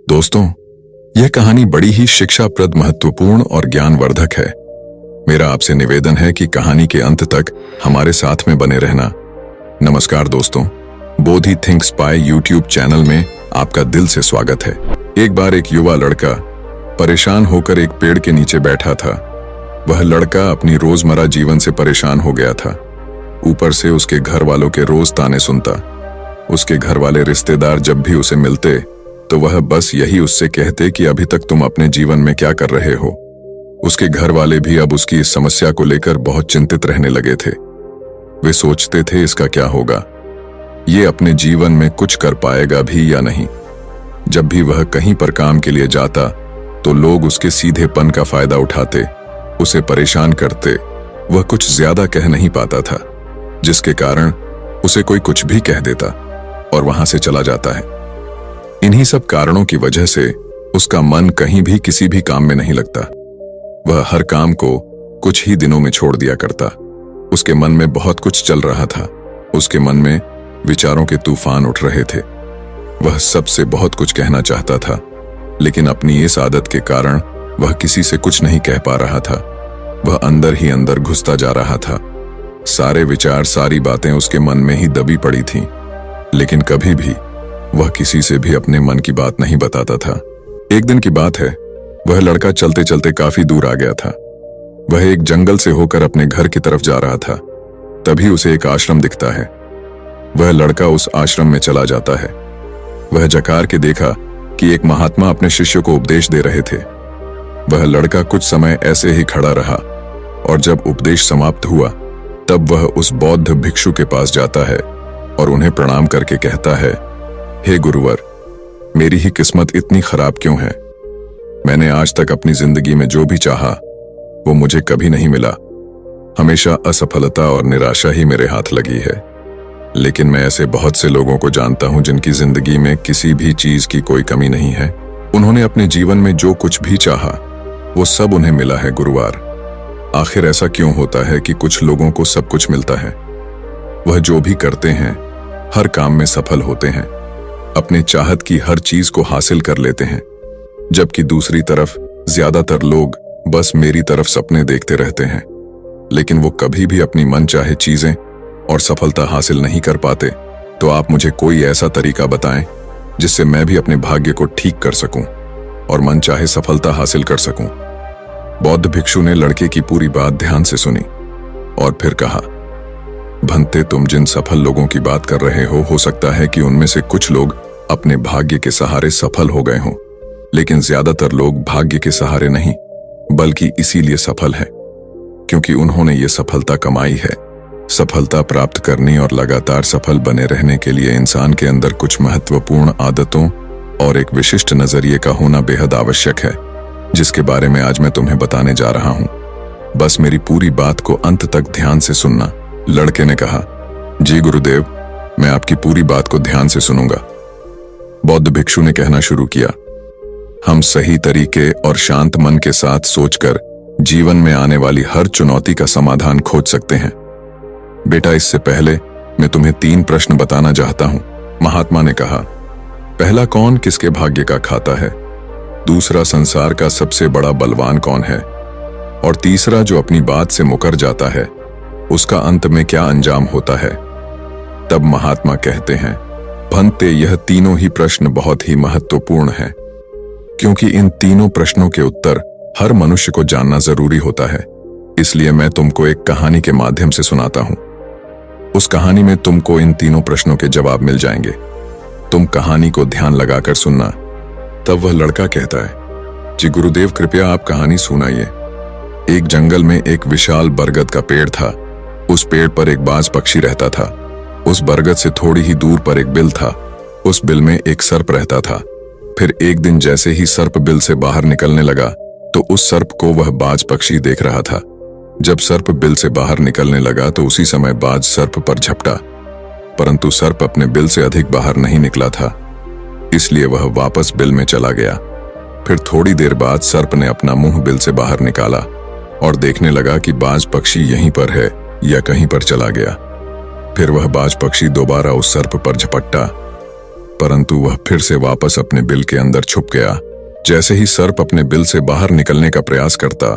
दोस्तों, यह कहानी बड़ी ही शिक्षाप्रद, महत्वपूर्ण और ज्ञानवर्धक है। मेरा आपसे निवेदन है कि कहानी के अंत तक हमारे साथ में बने रहना। नमस्कार दोस्तों, बोधि थिंक्स बाय यूट्यूब चैनल में आपका दिल से स्वागत है। एक बार एक युवा लड़का परेशान होकर एक पेड़ के नीचे बैठा था। वह लड़का अपनी रोजमर्रा जीवन से परेशान हो गया था। ऊपर से उसके घर वालों के रोज ताने सुनता। उसके घर वाले रिश्तेदार जब भी उसे मिलते तो वह बस यही उससे कहते कि अभी तक तुम अपने जीवन में क्या कर रहे हो। उसके घर वाले भी अब उसकी इस समस्या को लेकर बहुत चिंतित रहने लगे थे। वे सोचते थे इसका क्या होगा, ये अपने जीवन में कुछ कर पाएगा भी या नहीं। जब भी वह कहीं पर काम के लिए जाता तो लोग उसके सीधेपन का फायदा उठाते, उसे परेशान करते। वह कुछ ज्यादा कह नहीं पाता था, जिसके कारण उसे कोई कुछ भी कह देता और वहां से चला जाता है। इन्हीं सब कारणों की वजह से उसका मन कहीं भी किसी भी काम में नहीं लगता। वह हर काम को कुछ ही दिनों में छोड़ दिया करता। उसके मन में बहुत कुछ चल रहा था। उसके मन में विचारों के तूफान उठ रहे थे। वह सबसे बहुत कुछ कहना चाहता था, लेकिन अपनी इस आदत के कारण वह किसी से कुछ नहीं कह पा रहा था। वह अंदर ही अंदर घुसता जा रहा था। सारे विचार, सारी बातें उसके मन में ही दबी पड़ी थीं, लेकिन कभी भी वह किसी से भी अपने मन की बात नहीं बताता था। एक दिन की बात है, वह लड़का चलते चलते काफी दूर आ गया था। वह एक जंगल से होकर अपने घर की तरफ जा रहा था। तभी उसे एक आश्रम दिखता है। वह लड़का उस आश्रम में चला जाता है। वह जकार के देखा कि एक महात्मा अपने शिष्य को उपदेश दे रहे थे। वह लड़का कुछ समय ऐसे ही खड़ा रहा और जब उपदेश समाप्त हुआ तब वह उस बौद्ध भिक्षु के पास जाता है और उन्हें प्रणाम करके कहता है, हे गुरुवर, मेरी ही किस्मत इतनी खराब क्यों है? मैंने आज तक अपनी जिंदगी में जो भी चाहा वो मुझे कभी नहीं मिला। हमेशा असफलता और निराशा ही मेरे हाथ लगी है। लेकिन मैं ऐसे बहुत से लोगों को जानता हूं जिनकी जिंदगी में किसी भी चीज की कोई कमी नहीं है। उन्होंने अपने जीवन में जो कुछ भी चाहा वो सब उन्हें मिला है गुरुवार। आखिर ऐसा क्यों होता है कि कुछ लोगों को सब कुछ मिलता है? वह जो भी करते हैं हर काम में सफल होते हैं, अपने चाहत की हर चीज को हासिल कर लेते हैं, जबकि दूसरी तरफ ज्यादातर लोग बस मेरी तरफ सपने देखते रहते हैं, लेकिन वो कभी भी अपनी मन चाहे चीजें और सफलता हासिल नहीं कर पाते। तो आप मुझे कोई ऐसा तरीका बताएं जिससे मैं भी अपने भाग्य को ठीक कर सकूं और मन चाहे सफलता हासिल कर सकूं। बौद्ध भिक्षु ने लड़के की पूरी बात ध्यान से सुनी और फिर कहा, भंते, तुम जिन सफल लोगों की बात कर रहे हो सकता है कि उनमें से कुछ लोग अपने भाग्य के सहारे सफल हो गए हों, लेकिन ज्यादातर लोग भाग्य के सहारे नहीं बल्कि इसीलिए सफल हैं क्योंकि उन्होंने ये सफलता कमाई है। सफलता प्राप्त करने और लगातार सफल बने रहने के लिए इंसान के अंदर कुछ महत्वपूर्ण आदतों और एक विशिष्ट नजरिए का होना बेहद आवश्यक है, जिसके बारे में आज मैं तुम्हें बताने जा रहा हूं। बस मेरी पूरी बात को अंत तक ध्यान से सुनना। लड़के ने कहा, जी गुरुदेव, मैं आपकी पूरी बात को ध्यान से सुनूंगा। बौद्ध भिक्षु ने कहना शुरू किया, हम सही तरीके और शांत मन के साथ सोचकर जीवन में आने वाली हर चुनौती का समाधान खोज सकते हैं। बेटा, इससे पहले मैं तुम्हें 3 प्रश्न बताना चाहता हूं। महात्मा ने कहा, पहला, कौन किसके भाग्य का खाता है? दूसरा, संसार का सबसे बड़ा बलवान कौन है? और तीसरा, जो अपनी बात से मुकर जाता है उसका अंत में क्या अंजाम होता है? तब महात्मा कहते हैं, भंते, यह तीनों ही प्रश्न बहुत ही महत्वपूर्ण हैं, क्योंकि इन तीनों प्रश्नों के उत्तर हर मनुष्य को जानना जरूरी होता है। इसलिए मैं तुमको एक कहानी के माध्यम से सुनाता हूं। उस कहानी में तुमको इन तीनों प्रश्नों के जवाब मिल जाएंगे। तुम कहानी को ध्यान लगाकर सुनना। तब वह लड़का कहता है, जी गुरुदेव, कृपया आप कहानी सुनाइए। एक जंगल में एक विशाल बरगद का पेड़ था। उस पेड़ पर एक बाज पक्षी रहता था। उस बरगद से थोड़ी ही दूर पर एक बिल था। उस बिल में एक सर्प रहता था। फिर एक दिन जैसे ही सर्प बिल से बाहर निकलने लगा तो उस सर्प को वह बाज पक्षी देख रहा था। जब सर्प बिल से बाहर निकलने लगा तो उसी समय बाज सर्प पर झपटा, परंतु सर्प अपने बिल से अधिक बाहर नहीं निकला था, इसलिए वह वापस बिल में चला गया। फिर थोड़ी देर बाद सर्प ने अपना मुंह बिल से बाहर निकाला और देखने लगा कि बाज पक्षी यहीं पर है या कहीं पर चला गया। फिर वह बाज पक्षी दोबारा उस सर्प पर झपट्टा परंतु वह फिर से वापस अपने बिल के अंदर छुप गया। जैसे ही सर्प अपने बिल से बाहर निकलने का प्रयास करता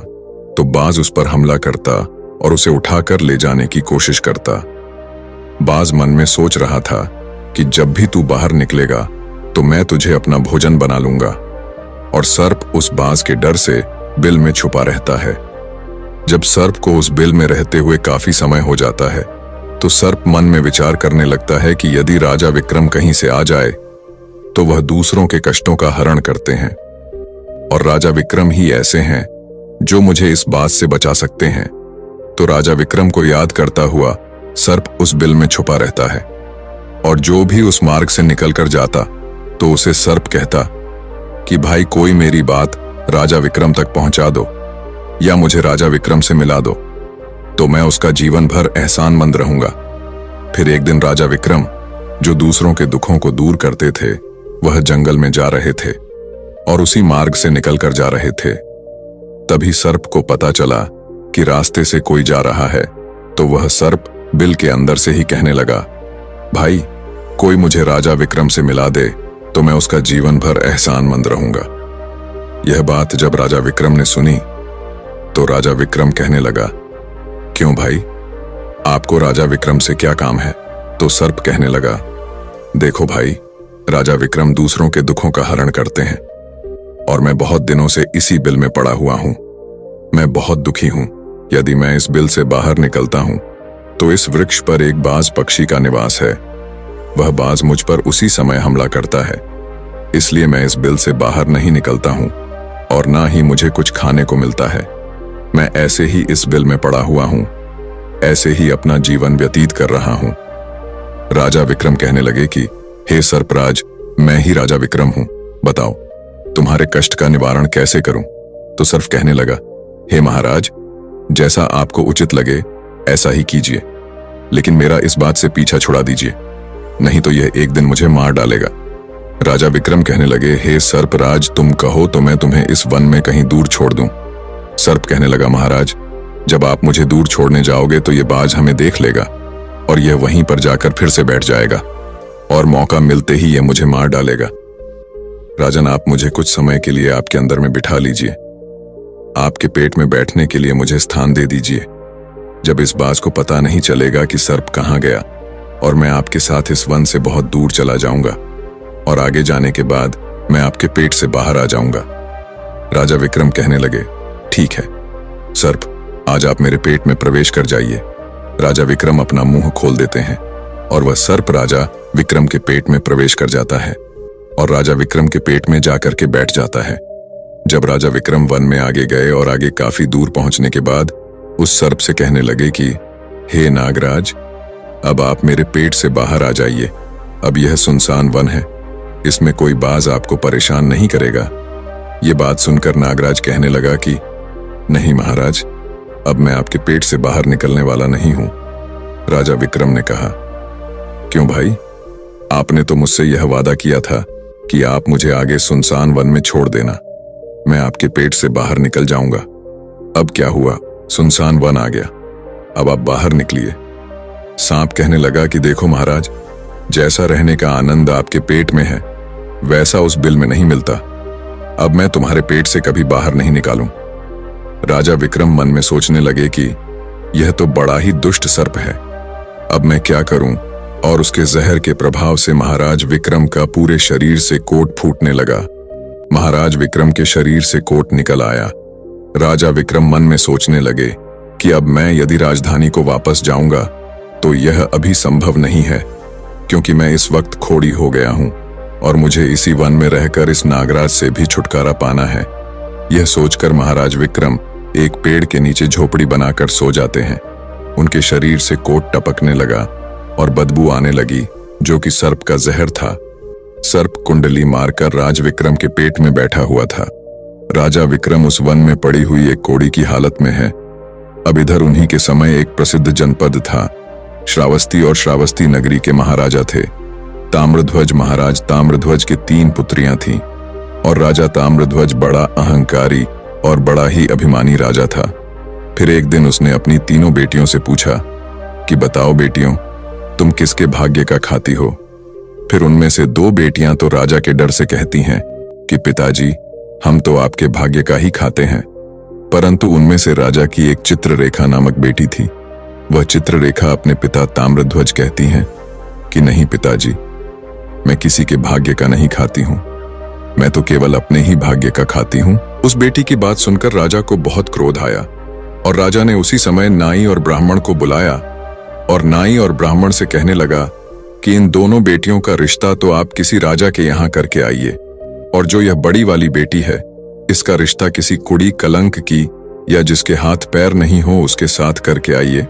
तो बाज उस पर हमला करता और उसे उठाकर ले जाने की कोशिश करता। बाज मन में सोच रहा था कि जब भी तू बाहर निकलेगा तो मैं तुझे अपना भोजन बना लूंगा, और सर्प उस बाज के डर से बिल में छुपा रहता है। जब सर्प को उस बिल में रहते हुए काफी समय हो जाता है तो सर्प मन में विचार करने लगता है कि यदि राजा विक्रम कहीं से आ जाए तो वह दूसरों के कष्टों का हरण करते हैं, और राजा विक्रम ही ऐसे हैं जो मुझे इस बात से बचा सकते हैं। तो राजा विक्रम को याद करता हुआ सर्प उस बिल में छुपा रहता है, और जो भी उस मार्ग से निकलकर जाता तो उसे सर्प कहता कि भाई कोई मेरी बात राजा विक्रम तक पहुंचा दो या मुझे राजा विक्रम से मिला दो, तो मैं उसका जीवन भर एहसानमंद रहूंगा। फिर एक दिन राजा विक्रम, जो दूसरों के दुखों को दूर करते थे, वह जंगल में जा रहे थे और उसी मार्ग से निकलकर जा रहे थे। तभी सर्प को पता चला कि रास्ते से कोई जा रहा है, तो वह सर्प बिल के अंदर से ही कहने लगा, भाई कोई मुझे राजा विक्रम से मिला दे तो मैं उसका जीवन भर एहसानमंद रहूंगा। यह बात जब राजा विक्रम ने सुनी तो राजा विक्रम कहने लगा, क्यों भाई, आपको राजा विक्रम से क्या काम है? तो सर्प कहने लगा, देखो भाई, राजा विक्रम दूसरों के दुखों का हरण करते हैं और मैं बहुत दिनों से इसी बिल में पड़ा हुआ हूं। मैं बहुत दुखी हूं। यदि मैं इस बिल से बाहर निकलता हूं तो इस वृक्ष पर एक बाज पक्षी का निवास है। वह बाज मुझ पर उसी समय हमला करता है, इसलिए मैं इस बिल से बाहर नहीं निकलता हूं और ना ही मुझे कुछ खाने को मिलता है। मैं ऐसे ही इस बिल में पड़ा हुआ हूं, ऐसे ही अपना जीवन व्यतीत कर रहा हूं। राजा विक्रम कहने लगे कि हे सर्पराज, मैं ही राजा विक्रम हूं, बताओ तुम्हारे कष्ट का निवारण कैसे करूं? तो सर्प कहने लगा, हे महाराज, जैसा आपको उचित लगे ऐसा ही कीजिए, लेकिन मेरा इस बात से पीछा छुड़ा दीजिए, नहीं तो यह एक दिन मुझे मार डालेगा। राजा विक्रम कहने लगे, हे सर्पराज, तुम कहो तो मैं तुम्हें इस वन में कहीं दूर छोड़ दूं। सर्प कहने लगा, महाराज, जब आप मुझे दूर छोड़ने जाओगे तो यह बाज हमें देख लेगा और यह वहीं पर जाकर फिर से बैठ जाएगा और मौका मिलते ही यह मुझे मार डालेगा। राजन, आप मुझे कुछ समय के लिए आपके अंदर में बिठा लीजिए। आपके पेट में बैठने के लिए मुझे स्थान दे दीजिए। जब इस बाज को पता नहीं चलेगा कि सर्प कहाँ गया, और मैं आपके साथ इस वन से बहुत दूर चला जाऊंगा और आगे जाने के बाद मैं आपके पेट से बाहर आ जाऊंगा। राजा विक्रम कहने लगे, ठीक है सर्प, आज आप मेरे पेट में प्रवेश कर जाइए। राजा विक्रम अपना मुंह खोल देते हैं और वह सर्प राजा विक्रम के पेट में प्रवेश कर जाता है और राजा विक्रम के पेट में जाकर के बैठ जाता है। जब राजा विक्रम वन में आगे गए और आगे काफी दूर पहुंचने के बाद उस सर्प से कहने लगे कि हे नागराज, अब आप मेरे पेट से बाहर आ जाइए। अब यह सुनसान वन है, इसमें कोई बाज आपको परेशान नहीं करेगा। ये बात सुनकर नागराज कहने लगा कि नहीं महाराज, अब मैं आपके पेट से बाहर निकलने वाला नहीं हूं। राजा विक्रम ने कहा, क्यों भाई, आपने तो मुझसे यह वादा किया था कि आप मुझे आगे सुनसान वन में छोड़ देना, मैं आपके पेट से बाहर निकल जाऊंगा। अब क्या हुआ, सुनसान वन आ गया, अब आप बाहर निकलिए। सांप कहने लगा कि देखो महाराज, जैसा रहने का आनंद आपके पेट में है वैसा उस बिल में नहीं मिलता। अब मैं तुम्हारे पेट से कभी बाहर नहीं निकालूं। राजा विक्रम मन में सोचने लगे कि यह तो बड़ा ही दुष्ट सर्प है, अब मैं क्या करूं? और उसके जहर के प्रभाव से महाराज विक्रम का पूरे शरीर से कोट फूटने लगा। महाराज विक्रम के शरीर से कोट निकल आया। राजा विक्रम मन में सोचने लगे कि अब मैं यदि राजधानी को वापस जाऊंगा तो यह अभी संभव नहीं है, क्योंकि मैं इस वक्त खोड़ी हो गया हूं और मुझे इसी वन में रहकर इस नागराज से भी छुटकारा पाना है। यह सोचकर महाराज विक्रम एक पेड़ के नीचे झोपड़ी बनाकर सो जाते हैं। उनके शरीर से कोट टपकने लगा और बदबू आने लगी, जो कि सर्प का जहर था। सर्प कुंडली मारकर राज विक्रम के पेट में बैठा हुआ था। राजा विक्रम उस वन में पड़ी हुई एक कोड़ी की हालत में है। अब इधर उन्हीं के समय एक प्रसिद्ध जनपद था। श्रावस्ती और श्रावस्ती नगरी के महाराजा थे। ताम्रध्वज महाराज ताम्रध्वज की 3 पुत्रियां थीं और राजा ताम्रध्वज बड़ा अहंकारी और बड़ा ही अभिमानी राजा था। फिर एक दिन उसने अपनी तीनों बेटियों से पूछा कि बताओ बेटियों, तुम किसके भाग्य का खाती हो? फिर उनमें से 2 बेटियां तो राजा के डर से कहती हैं कि पिताजी, हम तो आपके भाग्य का ही खाते हैं। परंतु उनमें से राजा की एक चित्ररेखा नामक बेटी थी। वह चित्ररेखा अपने पिता ताम्रध्वज कहती हैं कि नहीं पिताजी, मैं किसी के भाग्य का नहीं खाती हूं, मैं तो केवल अपने ही भाग्य का खाती हूं। उस बेटी की बात सुनकर राजा को बहुत क्रोध आया और राजा ने उसी समय नाई और ब्राह्मण को बुलाया और नाई और ब्राह्मण से कहने लगा कि इन दोनों बेटियों का रिश्ता तो आप किसी राजा के यहां करके आइए, और जो यह बड़ी वाली बेटी है इसका रिश्ता किसी कुड़ी कलंक की या जिसके हाथ पैर नहीं हो उसके साथ करके आइए।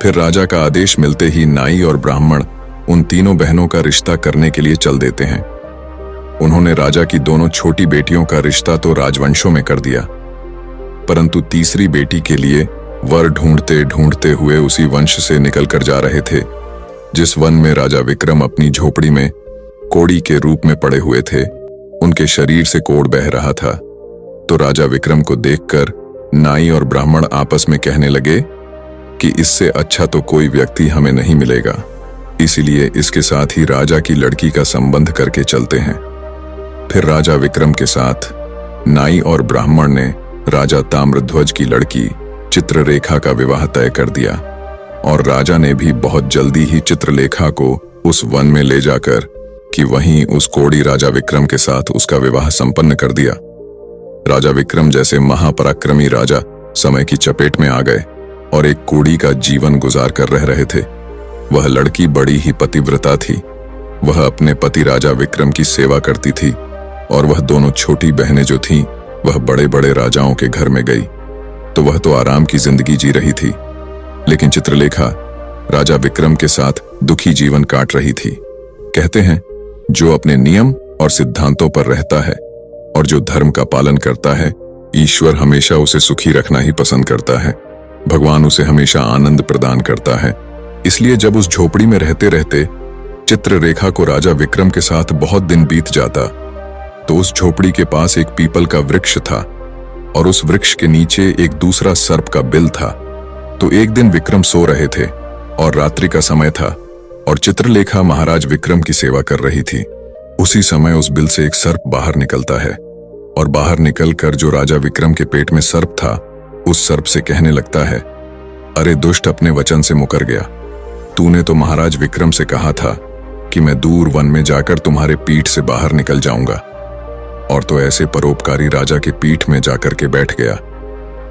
फिर राजा का आदेश मिलते ही नाई और ब्राह्मण उन तीनों बहनों का रिश्ता करने के लिए चल देते हैं। उन्होंने राजा की दोनों छोटी बेटियों का रिश्ता तो राजवंशों में कर दिया, परंतु तीसरी बेटी के लिए वर ढूंढते ढूंढते हुए उसी वंश से निकलकर जा रहे थे जिस वन में राजा विक्रम अपनी झोपड़ी में कोड़ी के रूप में पड़े हुए थे। उनके शरीर से कोड़ बह रहा था। तो राजा विक्रम को देखकर नाई और ब्राह्मण आपस में कहने लगे कि इससे अच्छा तो कोई व्यक्ति हमें नहीं मिलेगा, इसीलिए इसके साथ ही राजा की लड़की का संबंध करके चलते हैं। फिर राजा विक्रम के साथ नाई और ब्राह्मण ने राजा ताम्रध्वज की लड़की चित्ररेखा का विवाह तय कर दिया और राजा ने भी बहुत जल्दी ही चित्रलेखा को उस वन में ले जाकर कि वहीं उस कोड़ी राजा विक्रम के साथ उसका विवाह संपन्न कर दिया। राजा विक्रम जैसे महापराक्रमी राजा समय की चपेट में आ गए और एक कोड़ी का जीवन गुजार कर रह रहे थे। वह लड़की बड़ी ही पतिव्रता थी। वह अपने पति राजा विक्रम की सेवा करती थी और वह दोनों छोटी बहनें जो थीं वह बड़े बड़े राजाओं के घर में गई, तो वह तो आराम की जिंदगी जी रही थी, लेकिन चित्रलेखा राजा विक्रम के साथ दुखी जीवन काट रही थी। कहते हैं जो अपने नियम और सिद्धांतों पर रहता है और जो धर्म का पालन करता है, ईश्वर हमेशा उसे सुखी रखना ही पसंद करता है। भगवान उसे हमेशा आनंद प्रदान करता है। इसलिए जब उस झोपड़ी में रहते रहते चित्ररेखा को राजा विक्रम के साथ बहुत दिन बीत जाता, तो उस झोपड़ी के पास एक पीपल का वृक्ष था और उस वृक्ष के नीचे एक दूसरा सर्प का बिल था। तो एक दिन विक्रम सो रहे थे और रात्रि का समय था और चित्रलेखा महाराज विक्रम की सेवा कर रही थी। उसी समय उस बिल से एक सर्प बाहर निकलता है और बाहर निकलकर जो राजा विक्रम के पेट में सर्प था उस सर्प से कहने लगता है, अरे दुष्ट, अपने वचन से मुकर गया। तूने तो महाराज विक्रम से कहा था कि मैं दूर वन में जाकर तुम्हारे पीठ से बाहर निकल जाऊंगा, और तो ऐसे परोपकारी राजा के पीठ में जाकर के बैठ गया।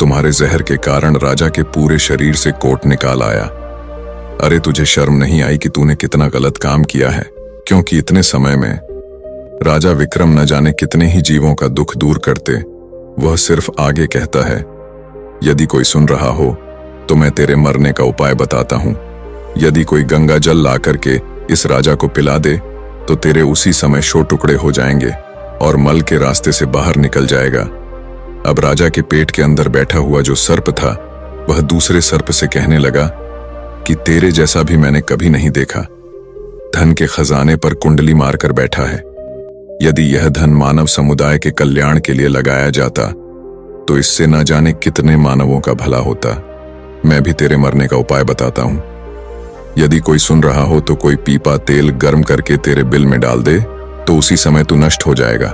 तुम्हारे जहर के कारण राजा के पूरे शरीर से कोट निकाल आया। अरे तुझे शर्म नहीं आई कि तूने कितना गलत काम किया है? क्योंकि इतने समय में राजा विक्रम न जाने कितने ही जीवों का दुख दूर करते। वह सिर्फ आगे कहता है, यदि कोई सुन रहा हो तो मैं तेरे मरने का उपाय बताता हूं। यदि कोई गंगा जल ला करके इस राजा को पिला दे तो तेरे उसी समय 100 टुकड़े हो जाएंगे और मल के रास्ते से बाहर निकल जाएगा। अब राजा के पेट के अंदर बैठा हुआ जो सर्प था वह दूसरे सर्प से कहने लगा कि तेरे जैसा भी मैंने कभी नहीं देखा। धन के खजाने पर कुंडली मारकर बैठा है। यदि यह धन मानव समुदाय के कल्याण के लिए लगाया जाता तो इससे न जाने कितने मानवों का भला होता। मैं भी तेरे मरने का उपाय बताता हूं। यदि कोई सुन रहा हो तो कोई पीपा तेल गर्म करके तेरे बिल में डाल दे तो उसी समय तू नष्ट हो जाएगा,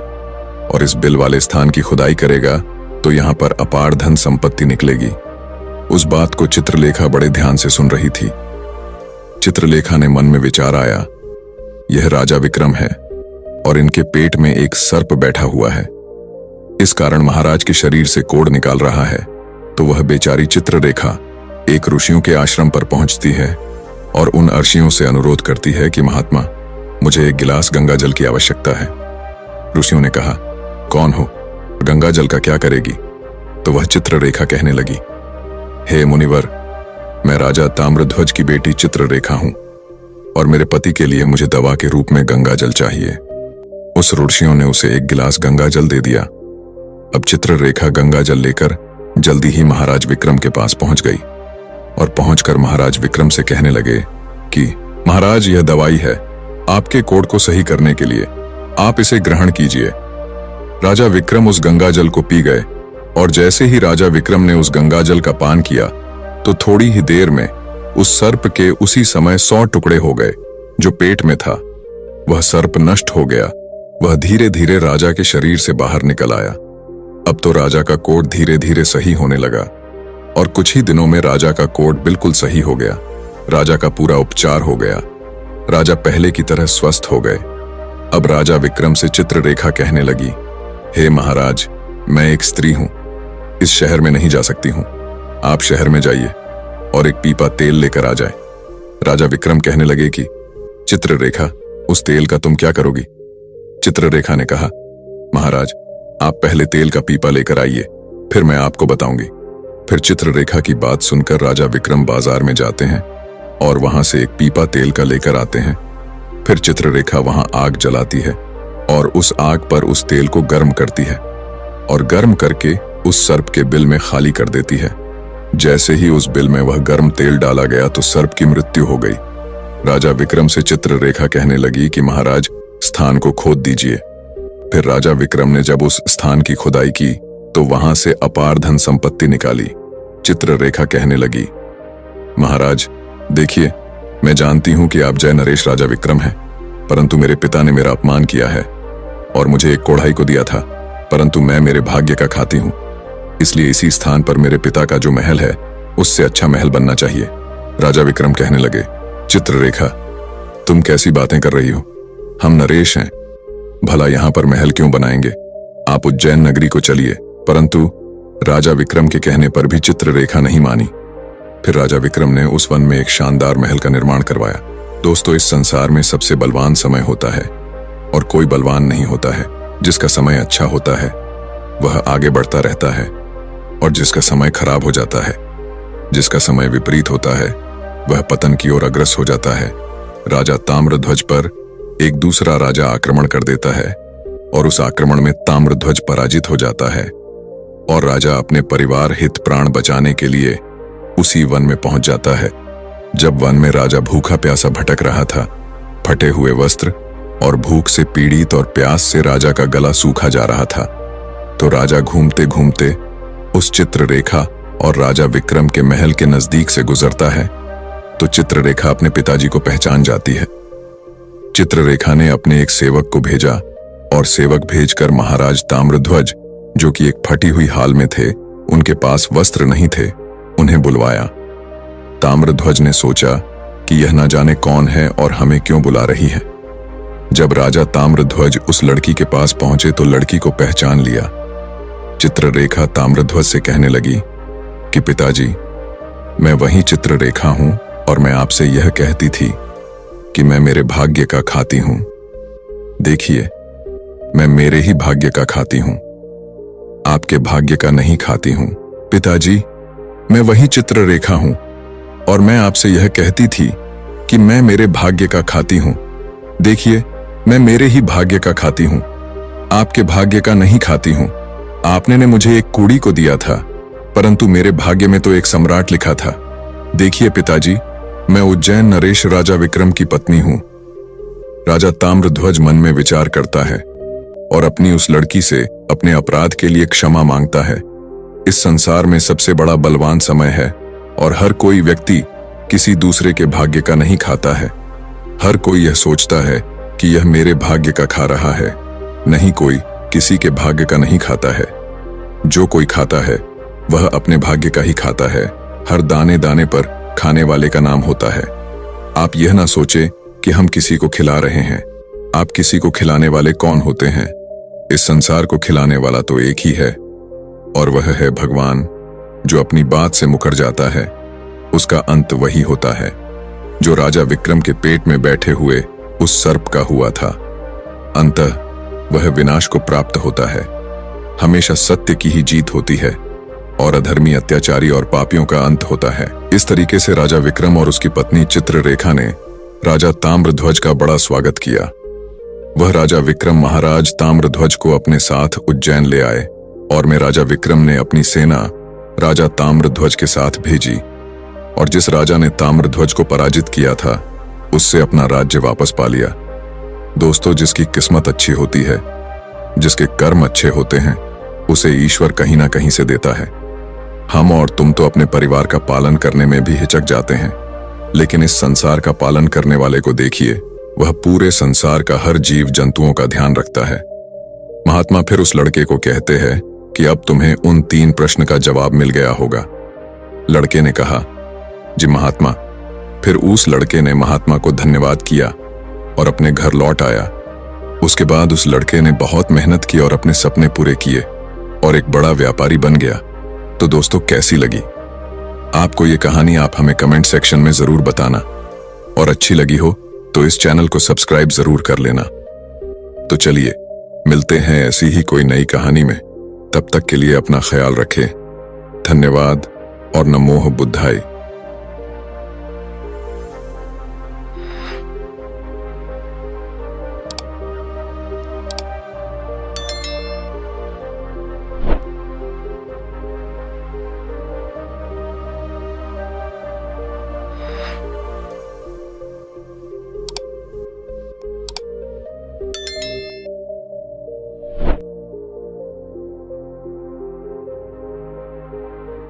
और इस बिल वाले स्थान की खुदाई करेगा तो यहां पर अपार धन संपत्ति निकलेगी। उस बात को चित्रलेखा बड़े ध्यान से सुन रही थी। चित्रलेखा ने मन में विचार आया, यह राजा विक्रम है और इनके पेट में एक सर्प बैठा हुआ है, इस कारण महाराज के शरीर से कोड़ निकाल रहा है। तो वह बेचारी चित्ररेखा एक ऋषियों के आश्रम पर पहुंचती है और उन ऋषियों से अनुरोध करती है कि महात्मा, मुझे एक गिलास गंगा जल की आवश्यकता है। ऋषियों ने कहा, कौन हो? गंगा जल का क्या करेगी? तो वह चित्ररेखा कहने लगी, हे मुनिवर, मैं राजा ताम्रध्वज की बेटी चित्ररेखा हूं और मेरे पति के लिए मुझे दवा के रूप में गंगा जल चाहिए। उस ऋषियों ने उसे एक गिलास गंगा जल दे दिया। अब चित्ररेखा गंगा जल लेकर जल्दी ही महाराज विक्रम के पास पहुंच गई और पहुंचकर महाराज विक्रम से कहने लगे कि महाराज, यह दवाई है आपके कोढ़ को सही करने के लिए, आप इसे ग्रहण कीजिए। राजा विक्रम उस गंगा जल को पी गए और जैसे ही राजा विक्रम ने उस गंगा जल का पान किया तो थोड़ी ही देर में उस सर्प के उसी समय 100 टुकड़े हो गए जो पेट में था। वह सर्प नष्ट हो गया। वह धीरे धीरे राजा के शरीर से बाहर निकल आया। अब तो राजा का कोट धीरे धीरे सही होने लगा और कुछ ही दिनों में राजा का कोट बिल्कुल सही हो गया। राजा का पूरा उपचार हो गया। राजा पहले की तरह स्वस्थ हो गए। अब राजा विक्रम से चित्ररेखा कहने लगी, हे महाराज, मैं एक स्त्री हूं, इस शहर में नहीं जा सकती हूं। आप शहर में जाइए और एक पीपा तेल लेकर आ जाए। राजा विक्रम कहने लगे कि चित्ररेखा, उस तेल का तुम क्या करोगी? चित्ररेखा ने कहा, महाराज, आप पहले तेल का पीपा लेकर आइए, फिर मैं आपको बताऊंगी। फिर चित्ररेखा की बात सुनकर राजा विक्रम बाजार में जाते हैं और वहां से एक पीपा तेल का लेकर आते हैं। फिर चित्ररेखा वहां आग जलाती है और उस आग पर उस तेल को गर्म करती है और गर्म करके उस सर्प के बिल में खाली कर देती है। जैसे ही उस बिल में वह गर्म तेल डाला गया तो सर्प की मृत्यु हो गई। राजा विक्रम से चित्ररेखा कहने लगी कि महाराज, स्थान को खोद दीजिए। फिर राजा विक्रम ने जब उस स्थान की खुदाई की तो वहां से अपार धन संपत्ति निकाली। चित्ररेखा कहने लगी, महाराज देखिए, मैं जानती हूं कि आप जय नरेश राजा विक्रम हैं, परंतु मेरे पिता ने मेरा अपमान किया है और मुझे एक कोढ़ाई को दिया था, परंतु मैं मेरे भाग्य का खाती हूं। इसलिए इसी स्थान पर मेरे पिता का जो महल है उससे अच्छा महल बनना चाहिए। राजा विक्रम कहने लगे, चित्ररेखा, तुम कैसी बातें कर रही हो? हम नरेश हैं, भला यहां पर महल क्यों बनाएंगे? आप उज्जैन नगरी को चलिए। परंतु राजा विक्रम के कहने पर भी चित्ररेखा नहीं मानी। फिर राजा विक्रम ने उस वन में एक शानदार महल का निर्माण करवाया। दोस्तों, इस संसार में सबसे बलवान समय होता है और कोई बलवान नहीं होता है। जिसका समय अच्छा होता है वह आगे बढ़ता रहता है और जिसका समय खराब हो जाता है, जिसका समय विपरीत होता है, वह पतन की ओर अग्रसर हो जाता है। राजा ताम्रध्वज पर एक दूसरा राजा आक्रमण कर देता है और उस आक्रमण में ताम्रध्वज पराजित हो जाता है और राजा अपने परिवार हित प्राण बचाने के लिए उसी वन में पहुंच जाता है। जब वन में राजा भूखा प्यासा भटक रहा था, फटे हुए वस्त्र और भूख से पीड़ित और प्यास से राजा का गला सूखा जा रहा था, तो राजा घूमते घूमते उस चित्ररेखा और राजा विक्रम के महल के नजदीक से गुजरता है। तो चित्ररेखा अपने पिताजी को पहचान जाती है। चित्ररेखा ने अपने एक सेवक को भेजा और सेवक भेजकर महाराज ताम्रध्वज, जो कि एक फटी हुई हाल में थे, उनके पास वस्त्र नहीं थे, उन्हें बुलवाया। ताम्रध्वज ने सोचा कि यह न जाने कौन है और हमें क्यों बुला रही है। जब राजा ताम्रध्वज उस लड़की के पास पहुंचे तो लड़की को पहचान लिया। चित्ररेखा ताम्रध्वज से कहने लगी कि पिताजी, मैं वही चित्ररेखा हूं और मैं आपसे यह कहती थी कि मैं मेरे भाग्य का खाती हूं। देखिए, मैं मेरे ही भाग्य का खाती हूं, आपके भाग्य का नहीं खाती हूं। पिताजी, मैं वही चित्ररेखा हूं और मैं आपसे यह कहती थी कि मैं मेरे भाग्य का खाती हूं। देखिए, मैं मेरे ही भाग्य का खाती हूं, आपके भाग्य का नहीं खाती हूं। आपने ने मुझे एक कूड़ी को दिया था, परंतु मेरे भाग्य में तो एक सम्राट लिखा था। देखिए पिताजी, मैं उज्जैन नरेश राजा विक्रम की पत्नी हूं। राजा ताम्रध्वज मन में विचार करता है और अपनी उस लड़की से अपने अपराध के लिए क्षमा मांगता है। इस संसार में सबसे बड़ा बलवान समय है और हर कोई व्यक्ति किसी दूसरे के भाग्य का नहीं खाता है। हर कोई यह सोचता है कि यह मेरे भाग्य का खा रहा है, नहीं, कोई किसी के भाग्य का नहीं खाता है। जो कोई खाता है वह अपने भाग्य का ही खाता है। हर दाने दाने पर खाने वाले का नाम होता है। आप यह ना सोचे कि हम किसी को खिला रहे हैं। आप किसी को खिलाने वाले कौन होते हैं? इस संसार को खिलाने वाला तो एक ही है और वह है भगवान। जो अपनी बात से मुकर जाता है उसका अंत वही होता है जो राजा विक्रम के पेट में बैठे हुए उस सर्प का हुआ था। अंततः वह विनाश को प्राप्त होता है। हमेशा सत्य की ही जीत होती है और अधर्मी, अत्याचारी और पापियों का अंत होता है। इस तरीके से राजा विक्रम और उसकी पत्नी चित्ररेखा ने राजा ताम्रध्वज का बड़ा स्वागत किया। वह राजा विक्रम महाराज ताम्रध्वज को अपने साथ उज्जैन ले आए और में राजा विक्रम ने अपनी सेना राजा ताम्रध्वज के साथ भेजी और जिस राजा ने ताम्रध्वज को पराजित किया था उससे अपना राज्य वापस पा लिया। दोस्तों, जिसकी किस्मत अच्छी होती है, जिसके कर्म अच्छे होते हैं, उसे ईश्वर कहीं ना कहीं से देता है। हम और तुम तो अपने परिवार का पालन करने में भी हिचक जाते हैं, लेकिन इस संसार का पालन करने वाले को देखिए, वह पूरे संसार का हर जीव जंतुओं का ध्यान रखता है। महात्मा फिर उस लड़के को कहते हैं कि अब तुम्हें उन 3 प्रश्न का जवाब मिल गया होगा। लड़के ने कहा, जी महात्मा। फिर उस लड़के ने महात्मा को धन्यवाद किया और अपने घर लौट आया। उसके बाद उस लड़के ने बहुत मेहनत की और अपने सपने पूरे किए और एक बड़ा व्यापारी बन गया। तो दोस्तों, कैसी लगी आपको ये कहानी? आप हमें कमेंट सेक्शन में जरूर बताना, और अच्छी लगी हो तो इस चैनल को सब्सक्राइब जरूर कर लेना। तो चलिए, मिलते हैं ऐसी ही कोई नई कहानी में। तब तक के लिए अपना ख्याल रखें। धन्यवाद और नमो बुद्धाय।